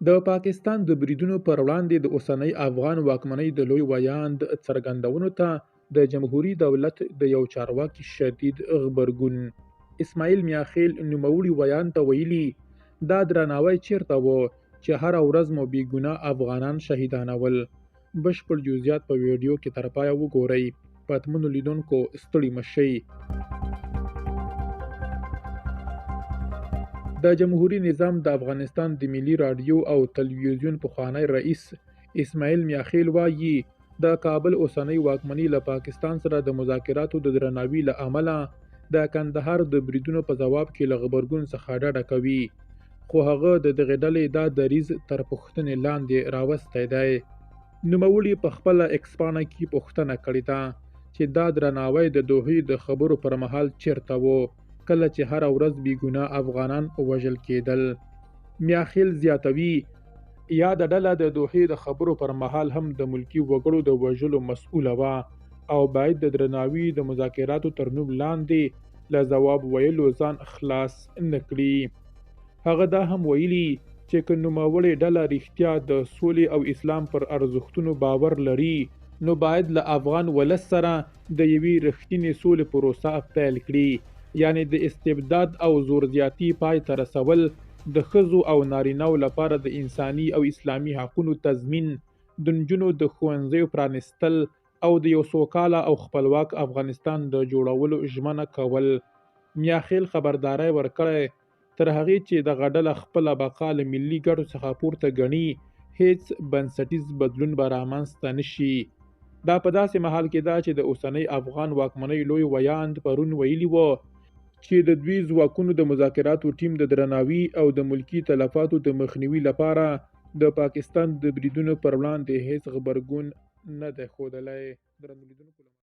د پاکستان د بریدونو پر وړاندې د اوسنۍ افغان واکمنۍ د لوی ویاند څرګندونو ته د جمهوریت دولت د یو چارواکي شدید غبرګون. اسماعیل میاخیل نوموړي ویاند ته ویلي دا درناوی چیرته و چې هره ورځ مو بې ګناه افغانان شهیدانول. بشپړ جزئیات په ویډیو کې تر پایه وګورئ. پاتمنو لیدونکو ستړي مشئ. د جمهوریت نظام د افغانستان د ملي راډیو او تلویزیون پخوانی رئیس اسماعیل میاخیل وایي د کابل اوسنۍ واکمنۍ له پاکستان سره د مذاکراتو د درناوي له امله د کندهار د بریدونو په ځواب کې له غبرګون څخه ډډه کوي، خو هغه د دغې ډلې دا دریځ تر پوښتنې لاندې راوستی دی. نوموړي په خپله ایکس پاڼه کې پوښتنه کړې ده چې دا درناوی د دوحې د خبرو پر مهال چیرته و کله چې هره ورځ بې ګناه افغانان وژل کېدل. میاخیل زیاتوي یاده ډله د دوحې د خبرو پر مهال هم د ملکي وګړو د وژلو مسؤله وه او باید د درناوي د مذاکراتو تر نوم لاندې له ځواب ویلو ځان خلاص نه کړي. هغه دا هم ویلي چې که نوموړې ډله رښتیا د سولې او اسلام پر ارزښتونو باور لري نو باید له افغان ولس سره د یوې رښتینې سولې پروسه پیل کړي، یعنی د استبداد او زور زیاتي پای ته رسول، د ښځو او نارینه‌و لپاره د انساني او اسلامي حقونو تضمین، د نجونو د ښوونځیو پرانیستل او د یو سوکاله او خپلواک افغانستان د جوړولو ژمنه کول. میاخیل خبرداری ورکړی تر هغې چې دغه ډله خپله بقا له ملي ګټو څخه پورته ګڼي هیڅ بنسټیز بدلون به رامنځته نه شي. دا په داسې مهال کې ده چې د اوسنۍ افغان واکمنۍ لوی ویاند پرون ویلي و چې د دوی ځواکونو د مذاکراتو ټیم د درناوي او د ملکي تلفاتو د مخنیوي لپاره د پاکستان د بریدونو پر وړاندې هیڅ غبرګون نه دی ښودلی.